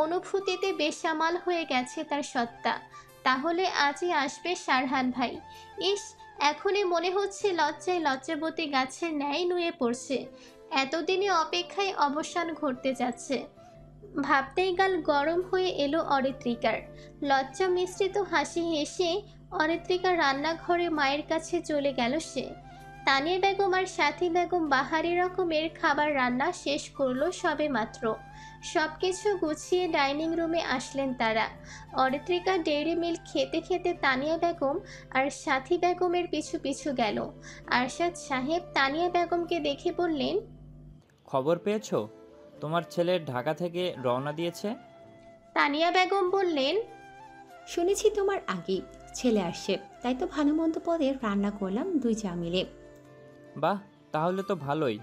অনুভূতিতে বেসামাল হয়ে গেছে তার সত্তা। তাহলে আজই আসবে সারহান ভাই। ইস, এখনই মনে হচ্ছে লজ্জায় লজ্জাবতী গাছের ন্যায় নুয়ে পড়ছে। এতদিনে অপেক্ষায় অবসান ঘটতে যাচ্ছে। ভাবতেই গাল গরম হয়ে এলো অরিত্রিকার। লজ্জা মিশ্রিত হাসি হেসে অরিত্রিকা রান্নাঘরে মায়ের কাছে চলে গেল সে। তানিয়া বেগম আর সাথী বেগম বাহারি রকমের খাবার রান্না শেষ করলো সবে মাত্র। সব কিছু গুছিয়ে ডাইনিং রুমে আসলেন তারা। অরিত্রিকা ডেইরি মিল্ক খেতে খেতে তানিয়া বেগম আর সাথী বেগমের পিছু পিছু গেল। আরশাদ সাহেব তানিয়া বেগমকে দেখে বললেন, খবর পেয়েছো? তোমার ছেলে ঢাকা থেকে রওনা দিয়েছে। তানিয়া বেগম বললেন, শুনেছি তোমার আগেই ছেলে আসছে, তাই তো ভালো মন্দ পদে রান্না করলাম দুই চা মিলে। বাহ, তাহলে তো ভালোই।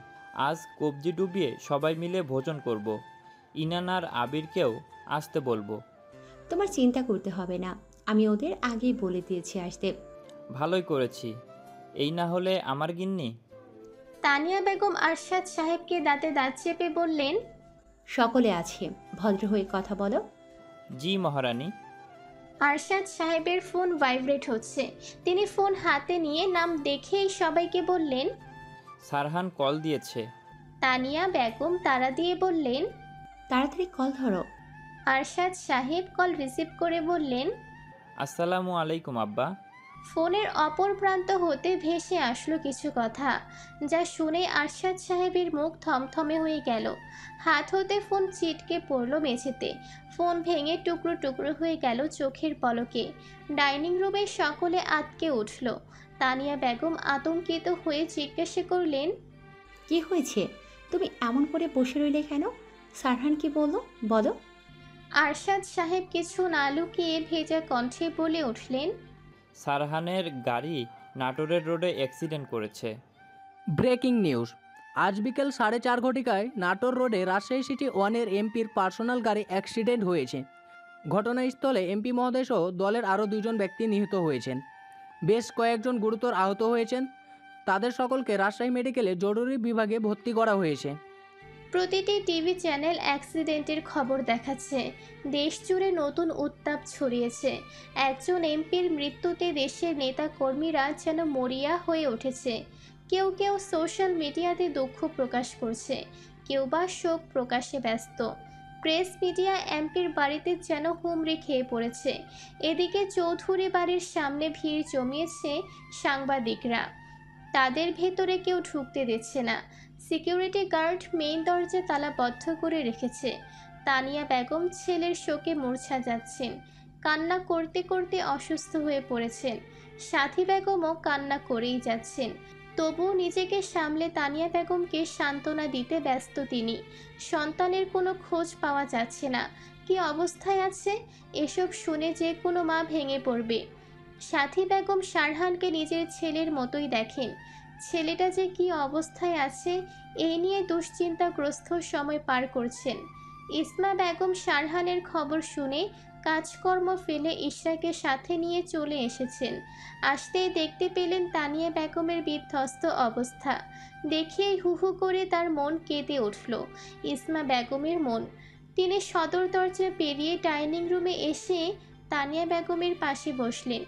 আজ কবজি ডুবিয়ে সবাই মিলে ভোজন করব। ইনান আর আবিরকেও আসতে বলবো। তোমার চিন্তা করতে হবে না, আমি ওদের আগেই বলে দিয়েছি আসতে। ভালোই করেছি। এই না হলে আমার গিন্নি। তানিয়া বেগম আরশাদ সাহেবকে দাঁতে দাঁত চেপে বললেন, সকলে আছে, ভদ্র হয়ে কথা বলো। জি মহারানী। আরশাদ সাহেবের ফোন ভাইব্রেট হচ্ছে। তিনি ফোন হাতে নিয়ে নাম দেখেই সবাইকে বললেন। সারহান কল দিয়েছে। তানিয়া বেগম তাড়া দিয়ে বললেন, তাড়াতাড়ি কল ধরো। আরশাদ সাহেব কল রিসিভ করে বললেন, আসসালামু আলাইকুম আব্বা। ফোনের অপর প্রান্ত হতে ভেসে আসলো কিছু কথা, যা শুনে আরশাদ সাহেবের মুখ থমথমে হয়ে গেল। হাত হতে ফোন ছিটকে পড়ল মেঝেতে। ফোন ভেঙে টুকরো টুকরো হয়ে গেল চোখের পলকে। ডাইনিং রুমে সকলে আটকে উঠল। তানিয়া বেগম আতঙ্কিত হয়ে জিজ্ঞাসা করলেন, কি হয়েছে? তুমি এমন করে বসে রইলে কেন? সারহান কি বললো বলো। আরশাদ সাহেব কিছু না লুকিয়ে ভেজা কণ্ঠে বলে উঠলেন, সারহানের গাড়ি নাটোরের রোডে অ্যাক্সিডেন্ট করেছে। ব্রেকিং নিউজ, আজ বিকেল 4:30 ঘটিকায় নাটোর রোডে রাজশাহী সিটি ওয়ানের এমপির পার্সোনাল গাড়ি অ্যাক্সিডেন্ট হয়েছে। ঘটনাস্থলে এমপি মহোদয় সহ দলের আরও 2জন ব্যক্তি নিহত হয়েছেন। বেশ কয়েকজন গুরুতর আহত হয়েছেন। তাদের সকলকে রাজশাহী মেডিকেলে জরুরি বিভাগে ভর্তি করা হয়েছে। প্রতিটি টিভি চ্যানেল অ্যাক্সিডেন্টের খবর দেখাচ্ছে। দেশ জুড়ে নতুন উত্তাপ ছড়িয়েছে। একজন এমপির মৃত্যুতে দেশের নেতা কর্মীরা যেন মরিয়া হয়ে উঠেছে। কেউ কেউ সোশ্যাল মিডিয়াতে দুঃখ প্রকাশ করছে, কেউ বা শোক প্রকাশে ব্যস্ত। প্রেস মিডিয়া এমপির বাড়িতে যেন হুমড়ি খেয়ে পড়েছে। এদিকে চৌধুরী বাড়ির সামনে ভিড় জমিয়েছে সাংবাদিকরা। তাদের ভেতরে কেউ ঢুকতে দিচ্ছে না। সিকিউরিটি গার্ড মেইন দরজা তালাবদ্ধ করে রেখেছে। তানিয়া বেগম ছেলের শোকে মূর্ছা যাচ্ছেন। কান্না করতে করতে অসুস্থ হয়ে পড়েছেন। সাথী বেগমও কান্না করেই যাচ্ছেন। তবুও নিজেকে সামলে তানিয়া বেগমকে সান্ত্বনা দিতে ব্যস্ত তিনি। সন্তানের কোনো খোঁজ পাওয়া যাচ্ছে না। কি অবস্থায় আছে এসব শুনে যে কোনো মা ভেঙে পড়বে। সাথী বেগম সারহানকে নিজের ছেলের মতোই দেখেন। ছেলেটা যে কি অবস্থায় আছে এই নিয়ে দুশ্চিন্তাগ্রস্ত সময় পার করছেন। ইসমা বেগম সারহানের খবর শুনে কাজকর্ম ফেলে ইশরাকে সাথে নিয়ে চলে এসেছেন। আসতেই দেখতে পেলেন তানিয়া বেগমের বিধ্বস্ত অবস্থা। দেখেই হু হু করে তার মন কেঁদে উঠল। ইসমা বেগমের মন। তিনি সদর দরজা পেরিয়ে ডাইনিং রুমে এসে তানিয়া বেগমের পাশে বসলেন।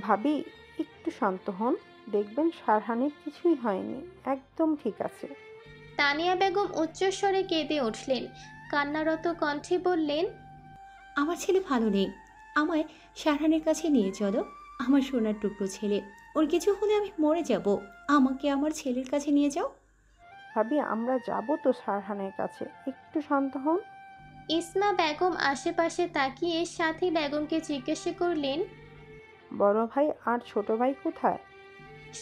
ভাবি, একটু শান্ত হন, দেখবেন সারহানের কিছুই হয়নি, একদম ঠিক আছে। তানিয়া বেগম উচ্চস্বরে কেঁদে উঠলেন। কান্নারত কণ্ঠে বললেন, আমার ছেলে ভালো নেই, আমায় সারহানের কাছে নিয়ে চলো। আমার সোনার টুকরো ছেলে, ওর কিছু হলে আমি মরে যাব। আমাকে আমার ছেলের কাছে নিয়ে যাও। ভাবি, আমরা যাব তো সারহানের কাছে, একটু শান্ত হন। ইসমা বেগম আশেপাশে তাকিয়ে সাথী বেগমকে জিজ্ঞাসা করলেন, বড় ভাই আর ছোট ভাই কোথায়?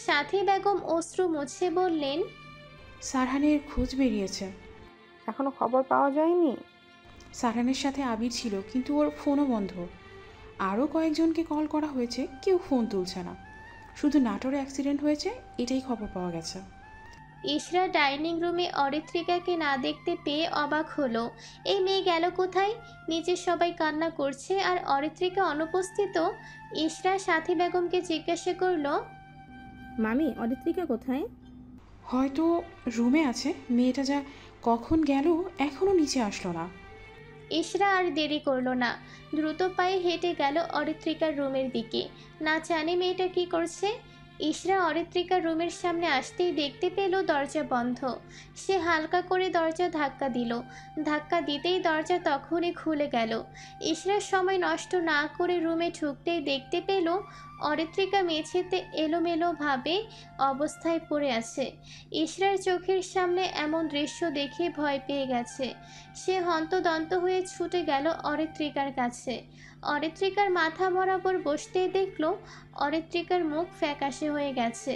সাথী বেগম অশ্রু মুছে বললেন, সারহানের খোঁজ বেরিয়েছে। এখনো খবর পাওয়া যায়নি? সারহানের সাথে আবির ছিল, কিন্তু ওর ফোনও বন্ধ। আরও কয়েকজনকে কল করা হয়েছে, কেউ ফোন তুলছে না। শুধু নাটোরে অ্যাক্সিডেন্ট হয়েছে, এটাই খবর পাওয়া গেছে। ইশরা ডাইনিং রুমে অরিত্রিকাকে না দেখতে পেয়ে অবাক হলো। এই মেয়ে গেল কোথায়? নিচে সবাই কান্না করছে আর অরিত্রিকা অনুপস্থিত। ইশরা সাথী বেগমকে জিজ্ঞাসা করলো, মামি, অরিত্রিকা কোথায়? হয়তো রুমে আছে। মেয়েটা যা কখন গেল এখনও নিচে আসলো না। ইশরা আর দেরি করলো না, দ্রুত পায়ে হেঁটে গেল অরিত্রিকার রুমের দিকে। না জানে মেয়েটা কি করছে। ইশরা অরিত্রিকার রুমের সামনে আসতেই দেখতে পেল দরজা বন্ধ। সে হালকা করে দরজা ধাক্কা দিল। ধাক্কা দিতেই দরজা তখনই খুলে গেল। ইশরা সময় নষ্ট না করে রুমে ঢুকতেই দেখতে পেল অরিত্রিকা মেঝেতে এলোমেলোভাবে অবস্থায় পড়ে আছে। ইশরার চোখের সামনে এমন দৃশ্য দেখে ভয় পেয়ে গেছে। সে হন্তদন্ত হয়ে ছুটে গেল অরিত্রিকার কাছে। অরিত্রিকার মাথা বরাবর বসতেই দেখল অরিত্রিকার মুখ ফ্যাকাশে হয়ে গেছে,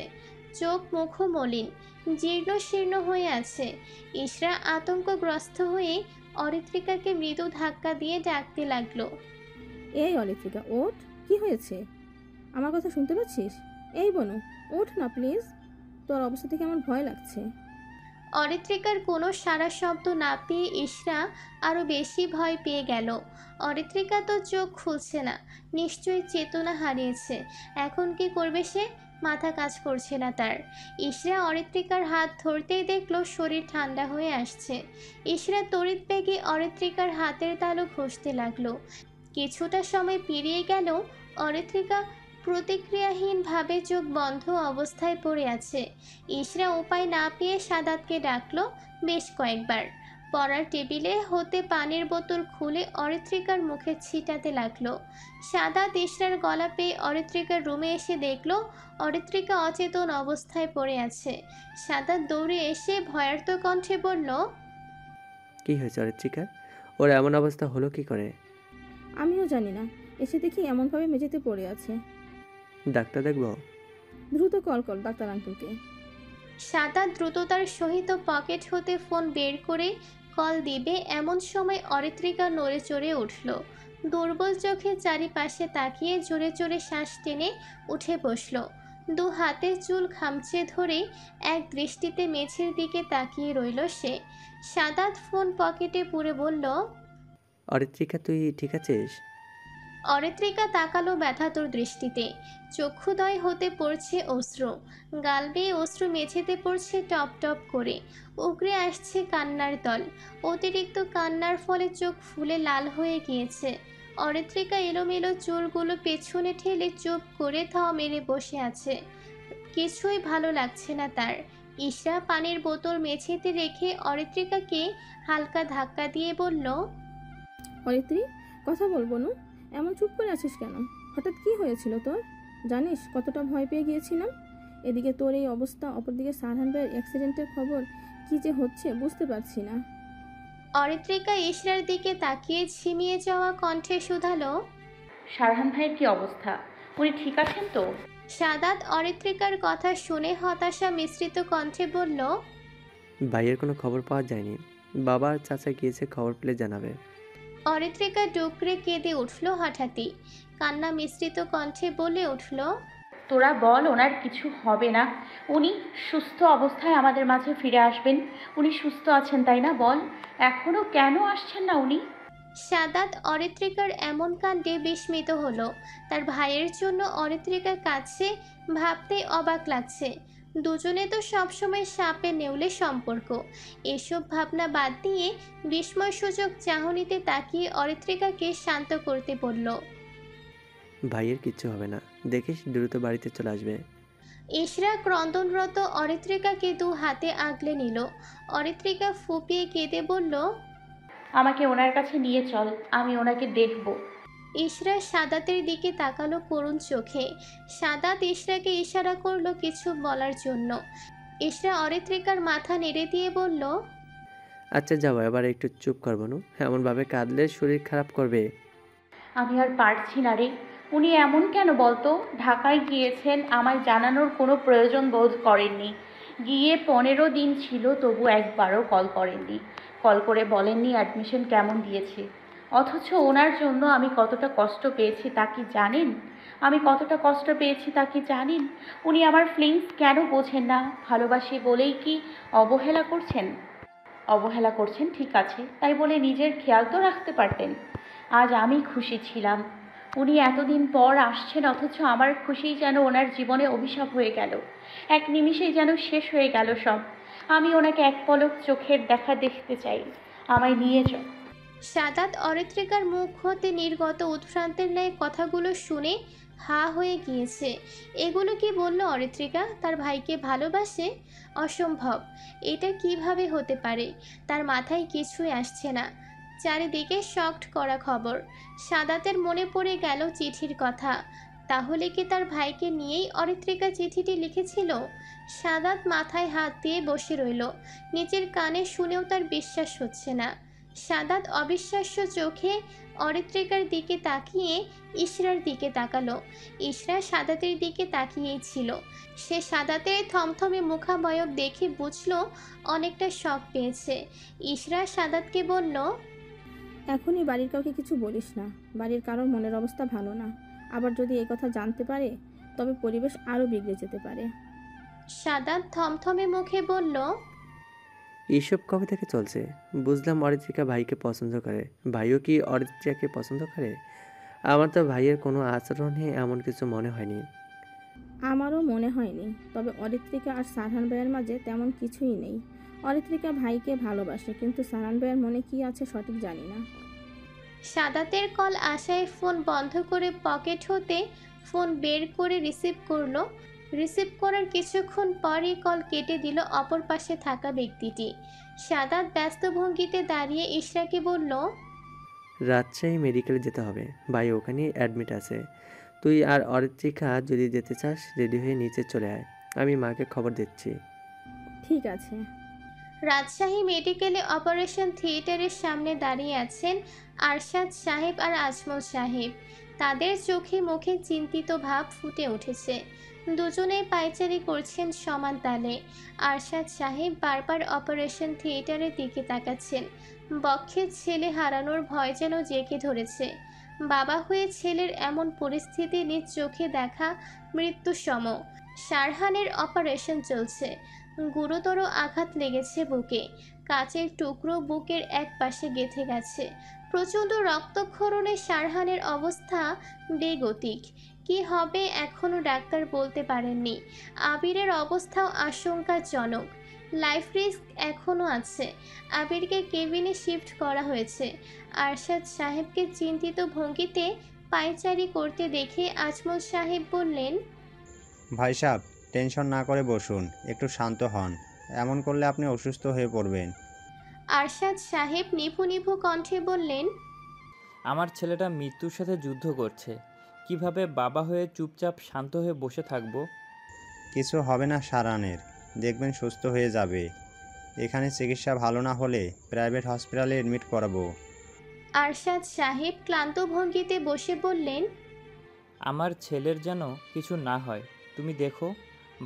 চোখ মুখও মলিন, জীর্ণ শীর্ণ হয়ে আছে। ইশরা আতঙ্কগ্রস্ত হয়ে অরিত্রিকাকে মৃদু ধাক্কা দিয়ে ডাকতে লাগলো। এই অরিত্রিকা, ওঠ। কি হয়েছে? আমার কথা শুনতে পাচ্ছিস? এই বনু, ওঠ না প্লিজ। তোর অবস্থা থেকে আমার ভয় লাগছে। অরিত্রিকার কোনো সারা শব্দ না পেয়ে ইশরা আরও বেশি ভয় পেয়ে গেল। অরিত্রিকা তো চোখ খুলছে না, নিশ্চয়ই চেতনা হারিয়েছে। এখন কি করবে সে? মাথা কাজ করছে না তার। ইশরা অরিত্রিকার হাত ধরতেই দেখলো শরীর ঠান্ডা হয়ে আসছে। ইশরা তড়িৎ বেগে অরিত্রিকার হাতের তালু ঘষতে লাগলো। কিছুটা সময় পেরিয়ে গেল, অরিত্রিকা প্রতিক্রিয়াহীনভাবে চোখ বন্ধ অবস্থায় পড়ে আছে। ইশরা উপায় না পেয়ে সাদাতকে ডাকলো বেশ কয়েকবার। পড়ার টেবিলে হতে পানির বোতল খুলে অরিত্রিকার মুখে ছিটাতে লাগলো। সাদাত ইশরার গলা পেয়ে অরিত্রিকার রুমে এসে দেখলো অরিত্রিকা অচেতন অবস্থায় পড়ে আছে। সাদাত দৌড়ে এসে ভয়ার্ত কণ্ঠে বলল, কি হয়েছে অরিত্রিকা? ওর এমন অবস্থা হলো কি করে? আমিও জানি না, এসে দেখি এমনভাবে মেঝেতে পড়ে আছে। ডাক্তার দেখবো? দ্রুত কল কর ডাক্তার আঙ্কেলকে। সাদাত দ্রুততার সহিত পকেট হতে ফোন বের করে কল দিবে এমন সময় অরিত্রিকা নড়ে চড়ে উঠল। দুর্বল চোখে চারিপাশে তাকিয়ে জোরে জোরে শ্বাস টেনে উঠে বসল। দু হাতে চুল খামচে ধরে এক দৃষ্টিতে মেঝের দিকে তাকিয়ে রইল সে। সাদাত ফোন পকেটে পুরে বলল, অরিত্রিকা, তুই ঠিক আছিস? অরিত্রিকা তাকালো ব্যথাতুর দৃষ্টিতে। চক্ষুদয় হতে পড়ছে অশ্রু, গাল বেয়ে অশ্রু মেঝেতে পড়ছে টপ টপ করে। উগরে আসছে কান্নার দল। অতিরিক্ত কান্নার ফলে চোখ ফুলে লাল হয়ে গিয়েছে। অরিত্রিকা এলোমেলো চুলগুলো পেছনে ঠেলে চুপ করে থ মেরে বসে আছে। কিছুই ভালো লাগছে না তার। ইশরা পানির বোতল মেঝেতে রেখে অরিত্রিকাকে হালকা ধাক্কা দিয়ে বলল, অরিত্রি, কথা বলবো না? এমন চুপ করে আছিস কেন? হঠাৎ কি হয়েছিল তোর? জানিস কতটা ভয় পেয়ে গিয়েছিলাম। এদিকে তোর এই অবস্থা, অপরদিকে সারহান ভাইয়ের অ্যাক্সিডেন্টের খবর। কি যে হচ্ছে বুঝতে পারছি না। অরিত্রিকা ইশরার দিকে তাকিয়ে ঝিমিয়ে যাওয়া কণ্ঠে শুধালো, সারহান ভাইয়ের কি অবস্থা? উনি ঠিক আছেন তো? সাদাত অরিত্রিকার কথা শুনে হতাশা মিশ্রিত কণ্ঠে বলল, ভাইয়ের কোনো খবর পাওয়া যায়নি। বাবা আর চাচা গিয়েছে, খবর পেলে জানাবে। অরিত্রিকা ডুকরে কেঁদে উঠল হঠাৎই। কান্না মিশ্রিত কণ্ঠে বলে উঠল, তোরা বল ওনার কিছু হবে না। উনি সুস্থ অবস্থায় আমাদের মাঝে ফিরে আসবেন। উনি সুস্থ আছেন তাই না? বল, এখনো কেন আসছেন না উনি? সাদাত অরিত্রিকার এমন কাণ্ডে বিস্মিত হলো। তার ভাইয়ের জন্য অরিত্রিকার কাছে ভাবতেই অবাক লাগছে। দুজনে তো সবসময় সাপে নেউলে সম্পর্ক। এসব ভাবনা বাদ দিয়ে বিস্ময়সূচক চাহনিতে তাকিয়ে অরিত্রিকাকে শান্ত করতে বলল। ভাইয়ের কিচ্ছু হবে না, দেখিস দ্রুত বাড়িতে চলে আসবে। ইশরা ক্রন্দনরত অরিত্রিকাকে দু হাতে আগলে নিল। অরিত্রিকা ফুপিয়ে কেঁদে বলল, আমাকে ওনার কাছে নিয়ে চল, আমি ওনাকে দেখব। ইশরা সাদাতের দিকে তাকালো করুণ চোখে। সাদাত ইশরাকে ইশারা করলো কিছু বলার জন্য। ইশরা অরিত্রিকার মাথা নেড়ে দিয়ে বলল, আচ্ছা যাবো, এবার একটু চুপ করবো না, এমনভাবে কাঁদলে শরীর খারাপ করবে। আমি আর পারছি না রে। উনি এমন কেন বলতো? ঢাকায় গিয়েছেন, আমায় জানানোর কোনো প্রয়োজন বোধ করেননি। গিয়ে 15 দিন ছিল, তবু একবারও কল করেননি। কল করে বলেননি অ্যাডমিশন কেমন দিয়েছে। অথচ ওনার জন্য আমি কতটা কষ্ট পেয়েছি তা কি জানেন? আমি কতটা কষ্ট পেয়েছি তা কি জানেন? উনি আমার ফিলিংস কেন বোঝেন না? ভালোবাসি বলেই কি অবহেলা করছেন? অবহেলা করছেন ঠিক আছে, তাই বলে নিজের খেয়াল তো রাখতে পারতেন। আজ আমি খুশি ছিলাম উনি এতদিন পর আসছেন, অথচ আমার খুশি যেন ওনার জীবনে অভিশাপ হয়ে গেল। এক নিমিষেই যেন শেষ হয়ে গেল সব। আমি ওনাকে এক পলক চোখের দেখা দেখতে চাই, আমায় নিয়ে চল। সাদাত অরিত্রিকার মুখ হতে নির্গত উৎভ্রান্তের ন্যায় কথাগুলো শুনে হা হয়ে গিয়েছে। এগুলো কি বলল অরিত্রিকা? তার ভাইকে ভালোবাসে? অসম্ভব। এটা কিভাবে হতে পারে? তার মাথায় কিছুই আসছে না। চারিদিকে শকড করা খবর। সাদাতের মনে পড়ে গেল চিঠির কথা। তাহলে কি তার ভাইকে নিয়েই অরিত্রিকা চিঠিটি লিখেছিল? সাদাত মাথায় হাত দিয়ে বসে রইল। নিজের কানে শুনেও তার বিশ্বাস হচ্ছে না। সাদাত অবিশ্বাস্য চোখে অরিত্রিকার দিকে তাকিয়ে ইশরার দিকে তাকালো। ইশরা সাদাতের দিকে তাকিয়েই ছিল। সে সাদাতের থমথমে মুখাবয়ব দেখে বুঝলো অনেকটা শক পেয়েছে। ইশরা সাদাতকে বলল, এখনই বাড়ির কাউকে কিছু বলিস না। বাড়ির কারোর মনের অবস্থা ভালো না। আবার যদি এই কথা জানতে পারে তবে পরিবেশ আরও বিগড়ে যেতে পারে। সাদাত থমথমে মুখে বলল, এইসব কবে থেকে চলছে? বুঝলাম অরিত্রিকা ভাইকে পছন্দ করে, ভাইও কি অরিত্রিকাকে পছন্দ করে? আমার তো ভাইয়ের কোনো আচরণে এমন কিছু মনে হয়নি। আমারও মনে হয়নি। তবে অরিত্রিকা আর সারহান ভাইয়ের মাঝে তেমন কিছুই নেই। অরিত্রিকা ভাইকে ভালোবাসে, কিন্তু সারহান ভাইয়ের মনে কি আছে সঠিক জানি না। সাদাতের কল আসায় ফোন বন্ধ করে পকেট হতে ফোন বের করে রিসিভ করলো। রিসিভ করার কিছুক্ষণ পরই কল কেটে দিল অপর পাশে থাকা ব্যক্তিটি। সাদাত ব্যস্ত ভঙ্গিতে দাঁড়িয়ে ইশরাকে বলল, রাজশাহী মেডিকেলে যেতে হবে, ভাই ওখানে অ্যাডমিট আছে। তুই আর অরিত্রিকা যদি যেতে চাস রেডি হয়ে নিচে চলে আয়, আমি মাকে খবর দিচ্ছি। ঠিক আছে। রাজশাহী মেডিকেলে অপারেশন থিয়েটারের সামনে দাঁড়িয়ে আছেন আরশাদ সাহেব আর আজমল সাহেব। তাদের চোখে মুখে চিন্তিত ভাব ফুটে উঠেছে। দুজনেই পায়চারি করছেন সমান তালে। আরশাদ সাহেব বারবার অপারেশন থিয়েটারের দিকে তাকাচ্ছেন। বক্ষের ছেলে হারানোর ভয় যেন জেঁকে ধরেছে। বাবা হয়ে ছেলের এমন পরিস্থিতি নিজ চোখে দেখা মৃত্যু সম। সারহানের অপারেশন চলছে। গুরুতর আঘাত লেগেছে বুকে। কাচের টুকরো বুকের এক পাশে গেঁথে গেছে। প্রচণ্ড রক্তক্ষরণে সারহানের অবস্থা বেগতিক। কি হবে এখনও ডাক্তার বলতে পারেননি। আবিরের অবস্থাও আশঙ্কাজনক। লাইফ রিস্ক এখনও আছে। আবিরকে কেবিনে শিফট করা হয়েছে। আরশাদ সাহেবকে চিন্তিত ভঙ্গিতে পায়চারি করতে দেখে আজমল সাহেব বললেন, ভাই সাহেব, টেনশন না করে বসুন, একটু শান্ত হন। এমন করলে আপনি অসুস্থ হয়ে পড়বেন। আরশাদ সাহেব নিভু নিভু কণ্ঠে বললেন, আমার ছেলেটা মৃত্যুর সাথে যুদ্ধ করছে, কিভাবে বাবা হয়ে চুপচাপ শান্ত হয়ে বসে থাকবো? কিছু হবে না সারানের, দেখবেন সুস্থ হয়ে যাবে। এখানে চিকিৎসা ভালো না হলে প্রাইভেট হসপিটালে এডমিট করাবো। আরশাদ সাহেব ক্লান্ত ভঙ্গিতে বসে বললেন, আমার ছেলের যেন কিছু না হয়, তুমি দেখো।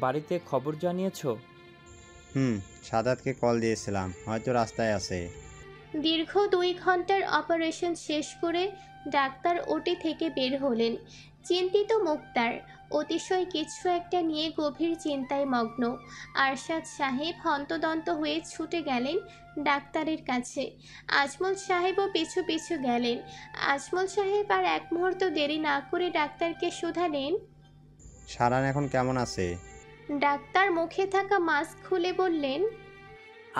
বাড়িতে খবর জানিয়েছো? সাদাতকে কল দিয়েছিলাম, হয়তো রাস্তায় আছে। দীর্ঘ 2 ঘন্টার অপারেশন শেষ করে ডাক্তার ওটি থেকে বের হলেন। চিন্তিত মুখ তার। অতিশয় কিছু একটা নিয়ে গভীর চিন্তায় মগ্ন। আরশাদ সাহেব হন্তদন্ত হয়ে ছুটে গেলেন ডাক্তারের কাছে। আজমল সাহেবও পিছু পিছু গেলেন। আজমল সাহেব আর এক মুহূর্ত দেরি না করে ডাক্তারকে শোধালেন, সারান এখন কেমন আছে? ডাক্তার মুখে থাকা মাস্ক খুলে বললেন,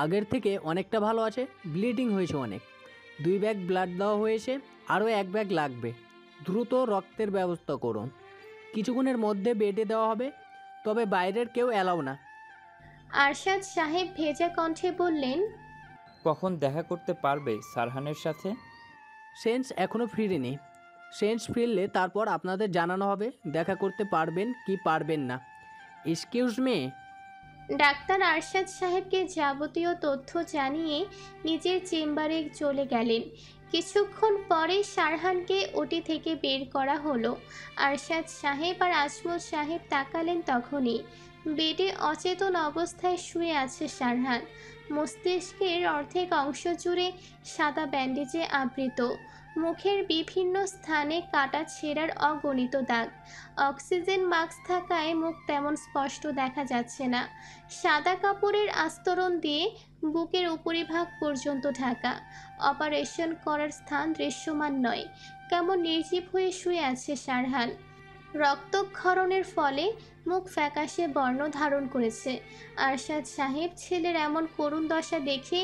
আগের থেকে অনেকটা ভালো আছে। ব্লিডিং হয়েছে অনেক। 2 ব্যাগ ব্লাড দেওয়া হয়েছে, আরও 1 ব্যাগ লাগবে। দ্রুত রক্তের ব্যবস্থা করুন। কিছুক্ষণের মধ্যে বেডে দেওয়া হবে, তবে বাইরের কেউ অ্যালাউ না। আরশাদ সাহেব ভেজা কণ্ঠে বললেন, কখন দেখা করতে পারবে সারহানের সাথে? সেন্স এখনও ফিরেনি। সেন্স ফিরলে তারপর আপনাদের জানানো হবে দেখা করতে পারবেন কি পারবেন না। Excuse me. ডাক্তার আরশাদ সাহেবকে যাবতীয় তথ্য জানিয়ে নিজের চেম্বারে চলে গেলেন। কিছুক্ষণ পরে সারহানকে ওটি থেকে বের করা হলো। আরশাদ সাহেব আর আজমল সাহেব তাকালেন তখনই। বেডে অচেতন অবস্থায় শুয়ে আছে সারহান। মস্তিষ্কের অর্ধেক অংশ জুড়ে সাদা ব্যান্ডেজে আবৃত। মুখের বিভিন্ন স্থানে কাটা ছেঁড়ার অগণিত দাগ। অক্সিজেন মাস্ক থাকায় মুখ তেমন স্পষ্ট দেখা যাচ্ছে না। সাদা কাপড়ের আস্তরণ দিয়ে বুকের উপরিভাগ পর্যন্ত ঢাকা। অপারেশন করার স্থান দৃশ্যমান নয়। কেমন নির্জীব হয়ে শুয়ে আছে সারহান। রক্তক্ষরণের ফলে মুখ ফ্যাকাশে বর্ণ ধারণ করেছে। আরশাদ সাহেব ছেলের এমন করুণ দশা দেখে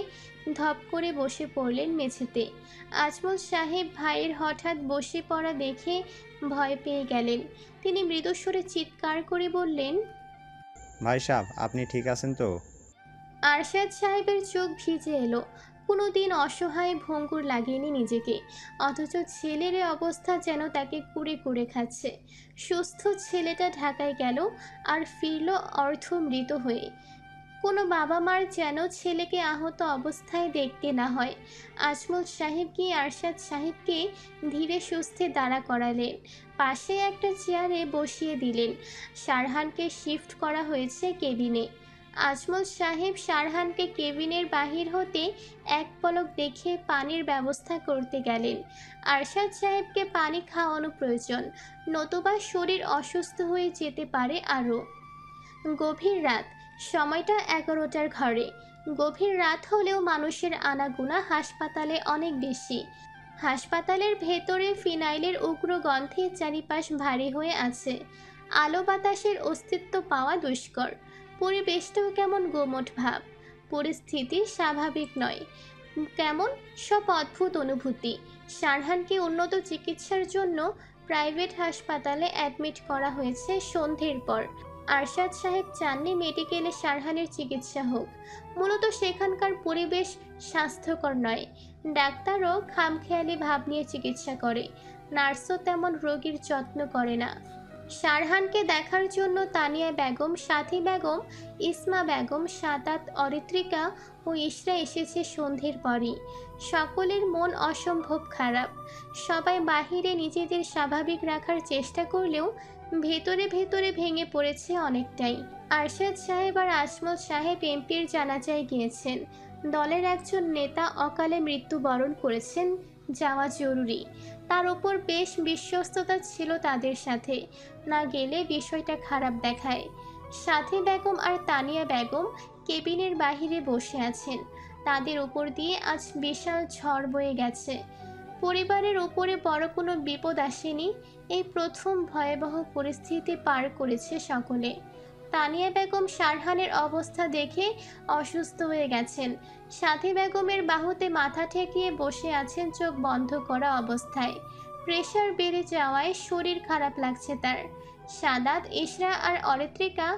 ধপ করে বসে পড়লেন মেঝেতে। আজমল সাহেব ভাইয়ের হঠাৎ বসে পড়া দেখে ভয় পেয়ে গেলেন। তিনি মৃদুস্বরে চিৎকার করে বললেন, ভাই সাহেব, আপনি ঠিক আছেন তো? আরশাদ সাহেবের চোখ ভিজে এলো। কোনোদিন অসহায় ভঙ্গুর লাগেনি নিজেকে, অথচ ছেলের এই অবস্থা যেন তাকে কুড়ে কুড়ে খাচ্ছে। সুস্থ ছেলেটা ঢাকায় গেল আর ফিরল অর্ধমৃত হয়ে। কোনো বাবা মার যেন ছেলেকে আহত অবস্থায় দেখতে না হয়। আজমল সাহেব গিয়ে আরশাদ সাহেবকে ধীরে সুস্থে দাঁড়া করালেন, পাশে একটা চেয়ারে বসিয়ে দিলেন। শারহানকে শিফট করা হয়েছে কেবিনে। আজমল সাহেব শারহানকে কেবিনের বাহির হতে এক পলক দেখে পানির ব্যবস্থা করতে গেলেন। আরশাদ সাহেবকে পানি খাওয়ানো প্রয়োজন, নতুবা শরীর অসুস্থ হয়ে যেতে পারে আরও। গভীর রাত, সময়টা 11টার ঘরে। গভীর রাত হলেও মানুষের আনাগোনা হাসপাতালে অনেক বেশি। হাসপাতালের ভেতরে ফিনাইলের উগ্র গন্ধে চারিপাশ ভারী হয়ে আছে। আলো বাতাসের অস্তিত্ব পাওয়া দুষ্কর। পরিবেশটাও কেমন গোমট ভাব। পরিস্থিতি স্বাভাবিক নয়, কেমন সব অদ্ভুত অনুভূতি। শারহানকে উন্নত চিকিৎসার জন্য প্রাইভেট হাসপাতালে অ্যাডমিট করা হয়েছে সন্ধ্যের পর। আরশাদ সাহেব চাননি মেডিকেলে শারহানের চিকিৎসা হোক। মূলত সেখানকার পরিবেশ স্বাস্থ্যকর নয়। ডাক্তারও খামখেয়ালি ভাব নিয়ে চিকিৎসা করে, নার্সও তেমন রোগীর যত্ন করে না। শারহানকে দেখার জন্য তানিয়া বেগম, সাথী বেগম, ইসমা বেগম, সাদাত, অরিত্রিকা ও ইশরা এসেছে সন্ধ্যের পরই। সকলের মন অসম্ভব খারাপ। সবাই বাহিরে নিজেদের স্বাভাবিক রাখার চেষ্টা করলেও ভেতরে ভেতরে ভেঙে পড়েছে অনেকটাই। আরশাদ সাহেব আর আজমল সাহেব এমপির জানাজায় গিয়েছেন। দলের একজন নেতা অকালে মৃত্যুবরণ করেছেন, যাওয়া জরুরি। তার ওপর বেশ বিশ্বস্ততা ছিল তাদের সাথে, না গেলে বিষয়টা খারাপ দেখায়। সাথী বেগম আর তানিয়া বেগম কেবিনের বাহিরে বসে আছেন। তাদের উপর দিয়ে আজ বিশাল ঝড় বয়ে গেছে। পরিবারের উপরে বড় কোনো বিপদ আসেনি, এই প্রথম ভয়াবহ পরিস্থিতি পার করেছে সকলে। তানিয়া বেগম শারহানের অবস্থা দেখে অসুস্থ হয়ে গেছেন। সাথী বেগমের বাহুতে মাথা ঠেকিয়ে বসে আছেন চোখ বন্ধ করা অবস্থায়। প্রেশার বেড়ে যাওয়ায় শরীর খারাপ লাগছে তার। সাদাত, ইশরা আর অরিত্রিকা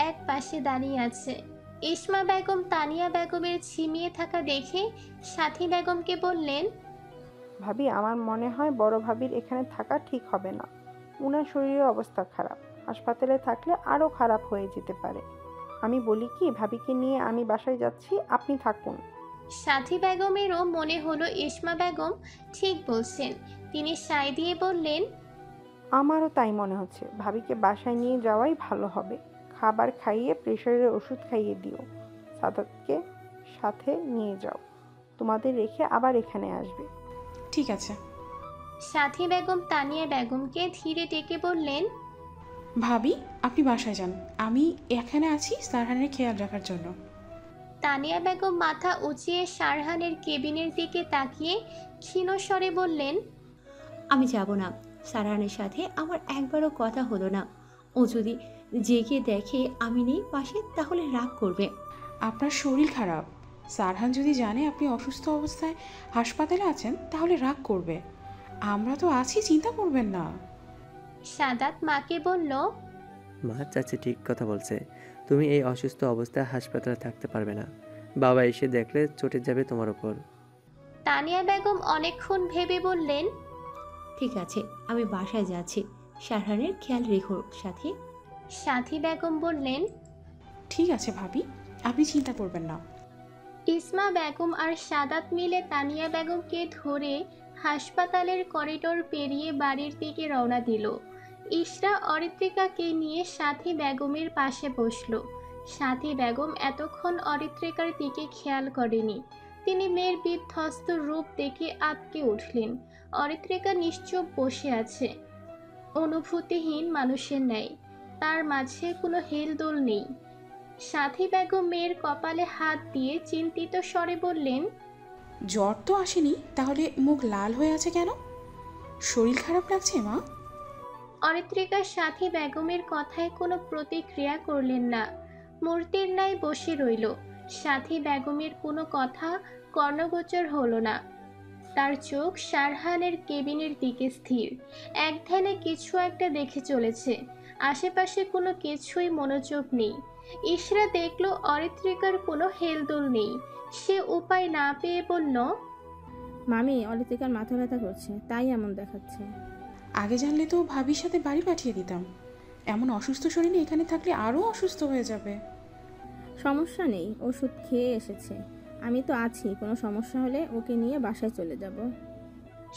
এক পাশে দাঁড়িয়ে আছে। ইসমা বেগম তানিয়া বেগমের ঝিমিয়ে থাকা দেখে সাথী বেগমকে বললেন, ভাবি, আমার মনে হয় বড় ভাবির এখানে থাকা ঠিক হবে না। উনার শরীরের অবস্থা খারাপ, হাসপাতালে থাকলে আরও খারাপ হয়ে যেতে পারে। আমি বলি কি, ভাবিকে নিয়ে আমি বাসায় যাচ্ছি, আপনি থাকুন। সাথী বেগমেরও মনে হলো ইসমা বেগম ঠিক বলছেন। তিনি সায় দিয়ে বললেন, আমারও তাই মনে হচ্ছে। ভাবিকে বাসায় নিয়ে যাওয়াই ভালো হবে। খাবার খাইয়ে প্রেশারের ওষুধ খাইয়ে দিও। সাদাতকে সাথে নিয়ে যাও, তোমাদের রেখে আবার এখানে আসবে। ঠিক আছে। সাথী বেগম তানিয়া বেগমকে ধীরে ডেকে বললেন, ভাবি, আপনি বাসায় যান, আমি এখানে আছি সারহানের খেয়াল রাখার জন্য। তানিয়া বেগম মাথা উঁচিয়ে শারহানের কেবিনের দিকে তাকিয়ে ক্ষীণ স্বরে বললেন, আমি যাব না। সারহানের সাথে আমার একবারও কথা হলো না। ও যদি জেগে দেখে আমি নেই পাশে, তাহলে রাগ করবে। আপনার শরীর খারাপ, সারহান যদি জানে আপনি অসুস্থ অবস্থায় হাসপাতালে আছেন তাহলে রাগ করবে। আমরা তো আছি, চিন্তা করবেন না। সাদাত মাকে বলল, মা, চাচি ঠিক কথা বলছে। তুমি এই অসুস্থ অবস্থায় হাসপাতালে থাকতে পারবে না। বাবা এসে দেখলে চটে যাবে তোমার ওপর। তানিয়া বেগম অনেকক্ষণ ভেবে বললেন, ঠিক আছে, আমি বাসায় যাচ্ছি। শারহানের খেয়াল রেখো সাথী। সাথী বেগম বললেন, ঠিক আছে ভাবি, আপনি চিন্তা করবেন না। ইসমা বেগম আর সাদাত মিলে তানিয়া বেগমকে ধরে হাসপাতালের করিডোর পেরিয়ে বাড়ির দিকে রওনা দিল। ইশরা অরিত্রিকাকে নিয়ে সাথী বেগমের পাশে বসল। সাথী বেগম এতক্ষণ অরিত্রিকার দিকে খেয়াল করেনি। তিনি মেয়ের বিধ্বস্ত রূপ দেখে আঁতকে উঠলেন। অরিত্রিকা নিশ্চুপ বসে আছে, অনুভূতিহীন মানুষের ন্যায়। তার মাঝে কোনো হেলদোল নেই। সাথী বেগম মেয়ের কপালে হাত দিয়ে চিন্তিত স্বরে বললেন, জ্বর তো আসেনি, তাহলে মুখ লাল হয়ে আছে কেন? শরীর খারাপ লাগছে মা? অরিত্রিকা সাথী বেগমের কথায় কোনো প্রতিক্রিয়া করলেন না, মূর্তির ন্যায় বসে রইল। সাথী বেগমের কোনো কথা কর্ণগোচর হলো না। তার চোখ শারহানের কেবিনের দিকে স্থির, এক ধ্যানে কিছু একটা দেখে চলেছে। আশেপাশে কোনো কিছুই মনোযোগ নেই। ইশরা দেখল অরিত্রিকার কোনো হেলদোল নেই। সে উপায় না পেয়ে বলল, মামি, অরিত্রিকার মাথা ব্যথা করছে, তাই এমন দেখাচ্ছে। আগে জানলে তো ভাবির সাথে বাড়ি পাঠিয়ে দিতাম। এমন অসুস্থ শরীরে এখানে থাকলে আরও অসুস্থ হয়ে যাবে। সমস্যা নেই, ওষুধ খেয়ে এসেছে। আমি তো আছি, কোনো সমস্যা হলে ওকে নিয়ে বাসায় চলে যাব।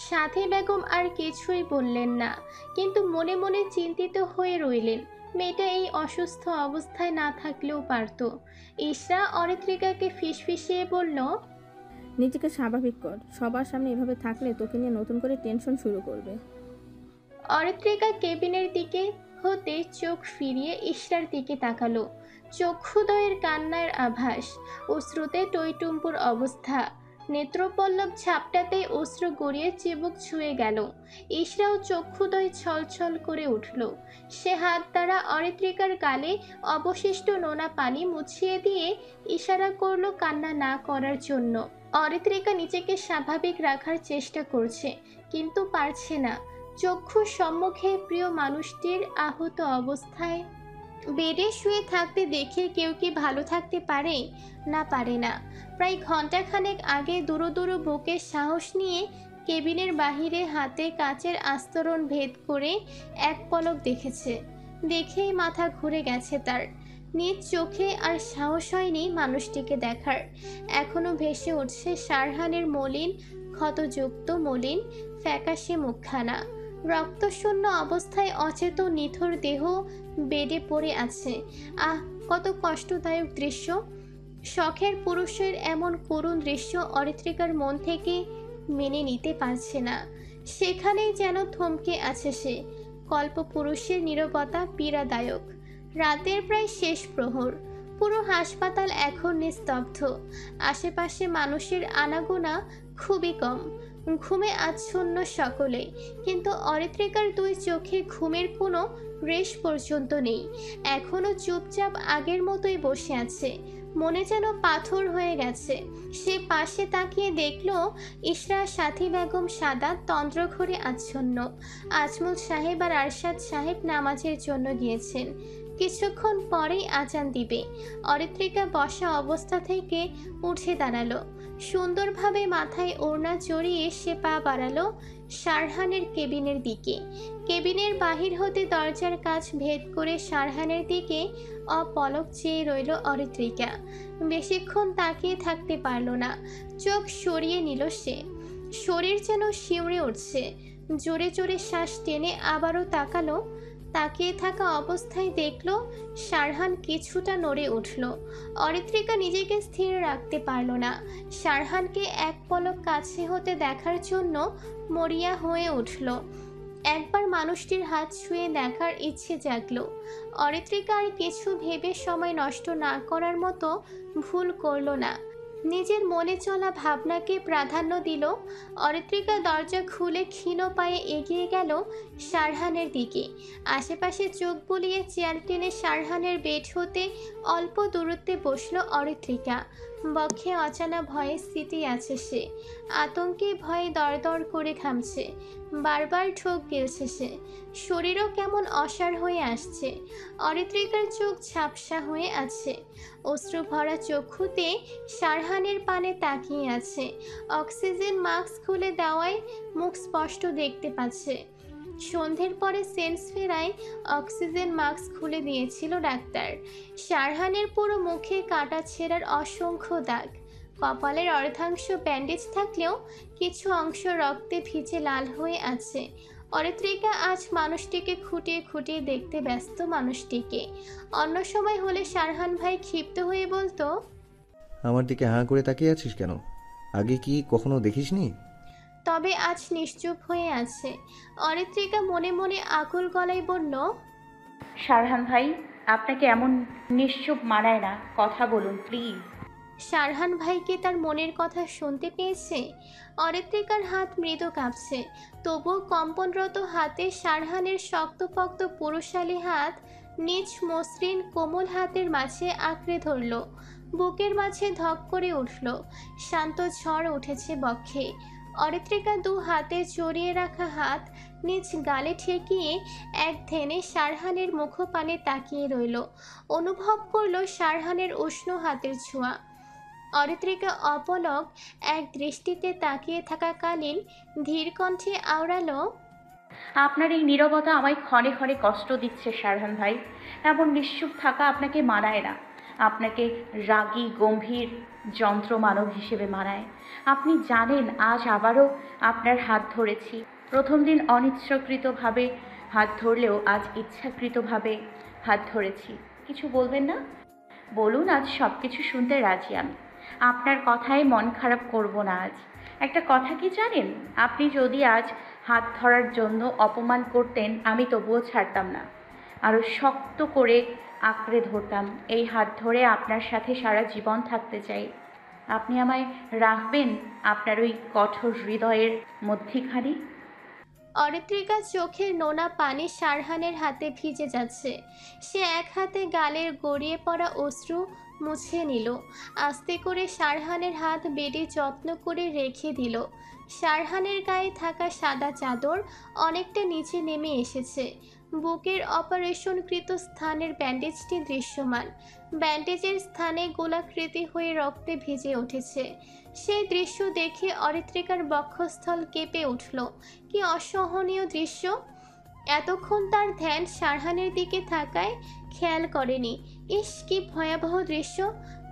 সাথী বেগম আর কিছুই বললেন না, কিন্তু মনে মনে চিন্তিত হয়ে রইলেন। মেয়েটা এই অসুস্থ অবস্থায় না থাকলেও পারত। ইশরা অরিত্রিকাকে ফিসফিসিয়ে বলল, নিজেকে স্বাভাবিক কর, সবার সামনে এভাবে থাকলে তোকে নিয়ে নতুন করে টেনশন শুরু করবে। অরিত্রিকা কেবিনের দিকে হতে চোখ ফিরিয়ে ইশরার দিকে তাকালো। চক্ষুদয়ের কান্নার আভাস, অশ্রুতে টইটুম্বুর অবস্থা। নেত্রপল্লব ঝাপটাতেই অশ্রু গড়িয়ে চিবুক ছুঁয়ে গেল। ইশরাও চক্ষুদয় ছলছল করে উঠল। সে হাত দ্বারা অরিত্রিকার গালে অবশিষ্ট নোনা পানি মুছিয়ে দিয়ে ইশারা করলো কান্না না করার জন্য। অরিত্রিকা নিজেকে স্বাভাবিক রাখার চেষ্টা করছে, কিন্তু পারছে না। চক্ষুর সম্মুখে প্রিয় মানুষটির আহত অবস্থায় বেডে শুয়ে থাকতে দেখে কেউ কি ভালো থাকতে পারে? না, পারে না। প্রায় ঘন্টাখানেক আগে দুরু দুরু বুকের সাহস নিয়ে কেবিনের বাহিরে হাতে কাচের আস্তরণ ভেদ করে এক পলক দেখেছে। দেখেই মাথা ঘুরে গেছে তার। নিজ চোখে আর সাহস হয়নি মানুষটিকে দেখার। এখনো ভেসে উঠছে শারহানের মলিন, ক্ষতযুক্ত মলিন ফ্যাকাশে মুখখানা। রক্তশূন্য অবস্থায় অচেতন নিথর দেহ বেডে পড়ে আছে। আহ, কত কষ্টদায়ক দৃশ্য! শখের পুরুষের এমন করুণ দৃশ্য অরিত্রিকার মন থেকে মেনে নিতে পারছে না। সেখানেই যেন থমকে আছে সে। কল্পপুরুষের নীরবতা পীড়াদায়ক। রাতের প্রায় শেষ প্রহর। পুরো হাসপাতাল এখন নিস্তব্ধ। আশেপাশে মানুষের আনাগোনা খুবই কম। ঘুমে আচ্ছন্ন সকলে, কিন্তু অরিত্রিকার দুই চোখে ঘুমের কোনো রেশ পর্যন্ত নেই। এখনো চুপচাপ আগের মতোই বসে আছে, মনে যেন পাথর হয়ে গেছে। সে পাশে তাকিয়ে দেখল ইশরা, সাথী বেগম, সাদা তন্দ্রঘরে আচ্ছন্ন। আজমল সাহেব আর আরশাদ সাহেব নামাজের জন্য গিয়েছেন। কিছুক্ষণ পরেই আজান দিবে। অরিত্রিকা বসা অবস্থা থেকে উঠে দাঁড়ালো। সুন্দরভাবে মাথায় ওড়না জড়িয়ে সে পা বাড়ালো শারহানের কেবিনের দিকে। কেবিনের বাহির হতে দরজার কাছ ভেদ করে শারহানের দিকে অপলক চেয়ে রইল অরিত্রিকা। বেশিক্ষণ তাকিয়ে থাকতে পারল না। চোখ সরিয়ে নিল সে। শরীর যেন শিউরে উঠছে। জোরে জোরে শ্বাস টেনে আবারও তাকালো। তাকিয়ে থাকা অবস্থায় দেখল শারহান কিছুটা নড়ে উঠল। অরিত্রিকা নিজেকে স্থির রাখতে পারল না। শারহানকে এক পলক কাছে হতে দেখার জন্য মরিয়া হয়ে উঠল। একবার মানুষটির হাত ছুঁয়ে দেখার ইচ্ছে জাগল। অরিত্রিকা আর কিছু ভেবে সময় নষ্ট না করার মতো ভুল করল না। নিজের মনে চলা ভাবনাকে প্রাধান্য দিল। অরিত্রিকা দরজা খুলে ক্ষীণ পায়ে এগিয়ে গেল শারহানের দিকে। আশেপাশে চোখ বুলিয়ে চেয়ার টেনে শারহানের বেড হতে অল্প দূরত্বে বসল অরিত্রিকা। বক্ষে অজানা ভয়ে স্থিতি আছে সে। আতঙ্কে ভয়ে দরদর করে ঘামছে। বারবার ঠোক গিলছে সে। শরীরও কেমন অসাড় হয়ে আসছে। অরিত্রিকার চোখ ঝাপসা হয়ে আছে। অশ্রু ভরা চক্ষুতে শারহানের পানে তাকিয়ে আছে। অক্সিজেন মাস্ক খুলে দেওয়ায় মুখ স্পষ্ট দেখতে পাচ্ছে। সন্ধ্যের পরে সেন্স ফেরায় অক্সিজেন মাস্ক খুলে দিয়েছিল ডাক্তার। শারহানের পুরো মুখে কাটা ছেঁড়ার অসংখ্য দাগ। কপালের অর্ধাংশ ব্যান্ডেজ থাকলেও কিছু অংশ রক্তে ভিজে লাল হয়ে আছে। অরিত্রিকা আজ মানুষটিকে খুঁটিয়ে খুঁটিয়ে দেখতে ব্যস্ত। মানুষটিকে অন্য সময় হলে শারহান ভাই ক্ষিপ্ত হয়ে বলতো, আমার দিকে হাঁ করে তাকিয়ে আছিস কেন? আগে কি কখনো দেখিসনি? তবে আজ নিশ্চুপ হয়ে আছে। অরিত্রিকা মনে মনে আকুল গলায় বলল, শারহান ভাই, আপনাকে এমন নিশ্চুপ মানায় না, কথা বলুন প্লিজ। শারহান ভাইকে তার মনের কথা শুনতে পেয়েছে। অরিত্রিকার হাত মৃদু কাঁপছে, তবুও কম্পনরত হাতে শারহানের শক্তপোক্ত পুরুষালী হাত নিজ মসৃণ কোমল হাতের মাঝে আঁকড়ে ধরল। বুকের মাঝে ধক করে উঠল। শান্ত ঝড় উঠেছে বক্ষে। অরিত্রিকা দু হাতে জড়িয়ে রাখা হাত নিজ গালে ঠেকিয়ে এক ধ্যানে শারহানের মুখপানে তাকিয়ে রইল। অনুভব করল শারহানের উষ্ণ হাতের ছোঁয়া। অরিত্রিকা অপলক এক দৃষ্টিতে তাকিয়ে থাকাকালীন ধীর কণ্ঠে আওড়ালো, আপনার এই নীরবতা আমায় ক্ষণে ক্ষণে কষ্ট দিচ্ছে শারহান ভাই। এমন নিশ্চুপ থাকা আপনাকে মানায় না। আপনাকে রাগী গম্ভীর যন্ত্রমানব হিসেবে মানায়। আপনি জানেন আজ আবারও আপনার হাত ধরেছি। প্রথম দিন অনিচ্ছাকৃতভাবে হাত ধরলেও আজ ইচ্ছাকৃতভাবে হাত ধরেছি। কিছু বলবেন না? বলুন, আজ সব কিছু শুনতে রাজি আমি। আপনার কথায় মন খারাপ করব না আজ। একটা কথা কি জানেন, আপনি যদি আজ হাত ধরার জন্য অপমান করতেন আমি তবুও ছাড়তাম না, আরও শক্ত করে আঁকড়ে ধরতাম। এই হাত ধরে আপনার সাথে সারা জীবন থাকতে চাই। আপনি আমায় রাখবেন আপনার ওই কঠোর হৃদয়ের মধ্যিখানে? অরিত্রিকা চোখের নোনা পানি শারহানের হাতে ভিজে যাচ্ছে। সে এক হাতে গালের গড়িয়ে পড়া অশ্রু মুছে নিল। আস্তে করে শারহানের হাত বেডে যত্ন করে রেখে দিল। শারহানের গায়ে থাকা সাদা চাদর অনেকটা নিচে নেমে এসেছে। বুকের অপারেশনকৃত স্থানের ব্যান্ডেজটি দৃশ্যমান। ব্যান্ডেজের স্থানে গোলাকৃতি হয়ে রক্তে ভিজে উঠেছে। সেই দৃশ্য দেখে অরিত্রিকার বক্ষস্থল কেঁপে উঠল। কি অসহনীয় দৃশ্য! এতক্ষণ তার ধ্যান শারহানের দিকে থাকায় খেয়াল করেনি। ইস, কি ভয়াবহ দৃশ্য!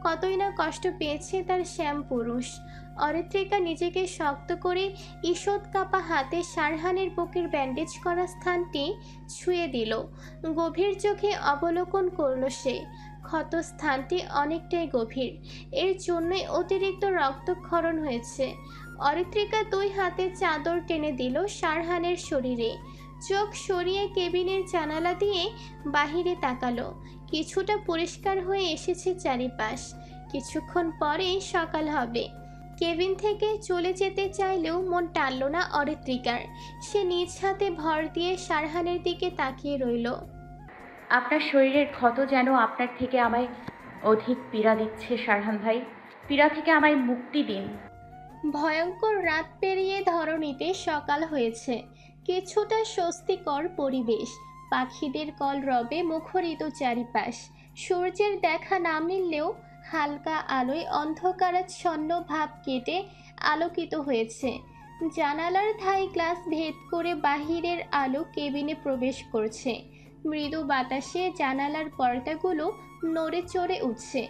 কতই না কষ্ট পেয়েছে তার শ্যাম পুরুষ। অরিত্রিকা নিজেকে শক্ত করে ঈষৎ কাপা হাতে শারহানের বুকের ব্যান্ডেজ করা স্থানটি ছুঁয়ে দিল। গভীর চোখে অবলোকন করল সে। ক্ষত স্থানটি অনেকটাই গভীর। এর জন্যই অতিরিক্ত রক্তক্ষরণ হয়েছে। অরিত্রিকা দুই হাতে চাদর টেনে দিল শারহানের শরীরে। চোখ সরিয়ে কেবিনের জানালা দিয়ে বাহিরে তাকালো। কিছুটা পরিষ্কার হয়ে এসেছে চারিপাশ। কিছুক্ষণ পরে সকাল হবে। কেবিন থেকে চলে যেতে চাইলেও মন টানল না অরিত্রিকার। সে নিজ হাতে ভর দিয়ে শারহানের দিকে তাকিয়ে রইল। আপনার শরীরের ক্ষত যেন আপনার থেকে আমায় অধিক পীড়া দিচ্ছে শারহান ভাই। পীড়া থেকে আমায় মুক্তি দিন। ভয়ঙ্কর রাত পেরিয়ে ধরণীতে সকাল হয়েছে। কিছুটা স্বস্তিকর পরিবেশ। পাখিদের কলরবে মুখরিত চারিপাশ। সূর্যের দেখা না মিললেও হালকা আলোয় অন্ধকারাচ্ছন্ন ভাব কেটে আলোকিত হয়েছে। জানালার ধাই গ্লাস ভেদ করে বাহিরের আলো কেবিনে প্রবেশ করছে। মৃদু বাতাসে জানালার পর্দাগুলো নড়ে চড়ে উঠছে।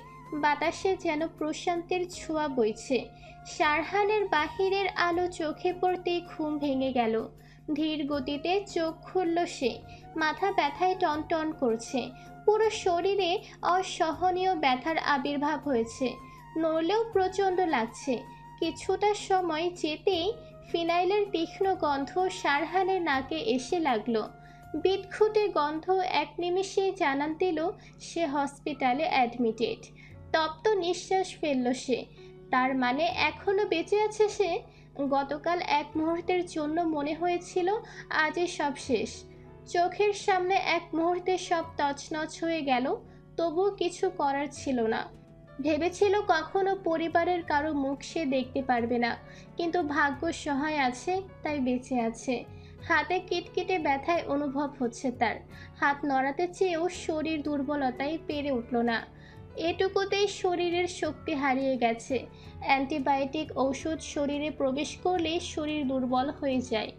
বাতাসে যেন প্রশান্তির ছোঁয়া বইছে। শারহানের বাহিরের আলো চোখে পড়তেই ঘুম ভেঙে গেল। ধীর গতিতে চোখ খুলল সে। মাথা ব্যথায় টনটন করছে। পুরো শরীরে অসহনীয় ব্যথার আবির্ভাব হয়েছে। নড়লেও প্রচণ্ড লাগছে। কিছুটা সময় যেতেই ফিনাইলের তীক্ষ্ণ গন্ধ শারহানের নাকে এসে লাগলো। বিদঘুটে গন্ধ এক নিমেষেই জানান দিল সে হসপিটালে অ্যাডমিটেড। তপ্ত নিঃশ্বাস ফেলল সে। তার মানে এখনো বেঁচে আছে সে। গতকাল এক মুহূর্তের জন্য মনে হয়েছিল আজই সব শেষ। চোখের সামনে এক মুহূর্তে সব তছনছ হয়ে গেল, তবুও কিছু করার ছিল না। ভেবেছিল কখনো পরিবারের কারো মুখ সে দেখতে পারবে না, কিন্তু ভাগ্য সহায় আছে তাই বেঁচে আছে। হাতে কিটকিটে ব্যথায় অনুভব হচ্ছে তার। হাত নড়াতে চেয়েও শরীর দুর্বলতায় পেরে উঠল না। এটুকুতেই শরীরের শক্তি হারিয়ে গেছে। অ্যান্টিবায়োটিক ঔষধ শরীরে প্রবেশ করলে শরীর দুর্বল হয়ে যায়।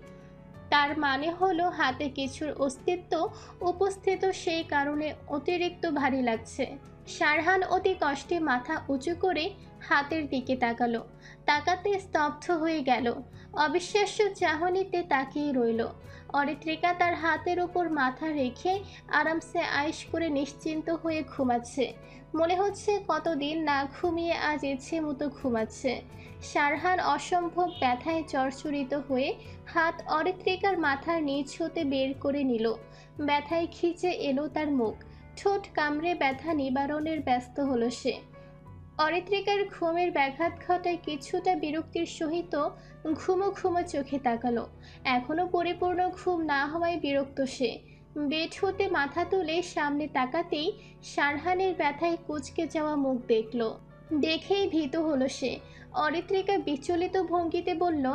তার মানে হলো হাতে কিছুর অস্তিত্ব উপস্থিত, সেই কারণে অতিরিক্ত ভারী লাগছে। শারহান অতি কষ্টে মাথা উঁচু করে হাতের দিকে তাকালো। তাকাতে স্তব্ধ হয়ে গেল। অবিশ্বাস্য চাহনিতে তাকিয়ে রইল। অরিত্রিকা তার হাতের উপর মাথা রেখে আরামসে আয়েশ করে নিশ্চিন্ত হয়ে ঘুমাচ্ছে। মনে হচ্ছে কতদিন না ঘুমিয়ে আজ ইচ্ছে মতো ঘুমাচ্ছে। শারহান অসম্ভব ব্যথায় জর্জরিত হয়ে হাত অরিত্রিকার মাথার নিচ হতে বের করে নিল। ব্যথায় খিচে এলো তার মুখ। ঠোঁট কামড়ে ব্যথা নিবারণের ব্যস্ত হলো সে। অরিত্রিকার ঘুমের ব্যাঘাত ঘটায় কিছুটা বিরক্তির সহিত ঘুমো ঘুমো চোখে তাকালো। এখনো পরিপূর্ণ ঘুম না হওয়ায় বিরক্ত সে। বেড হতে মাথা তুলে সামনে তাকাতেই সারহানের ব্যথায় কুঁচকে যাওয়া মুখ দেখল। দেখেই ভীত হলো সে। অরিত্রিকা বিচলিত ভঙ্গিতে বলল,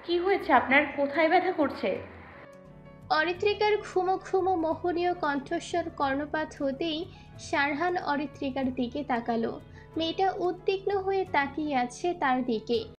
কি হয়েছে আপনার? কোথায় ব্যথা করছে? অরিত্রিকার ঘুমো ঘুমো মোহনীয় কণ্ঠস্বর কর্ণপাত হতেই সারহান অরিত্রিকার দিকে তাকালো। মেয়েটা উদ্বিগ্ন হয়ে তাকিয়ে আছে তার দিকে।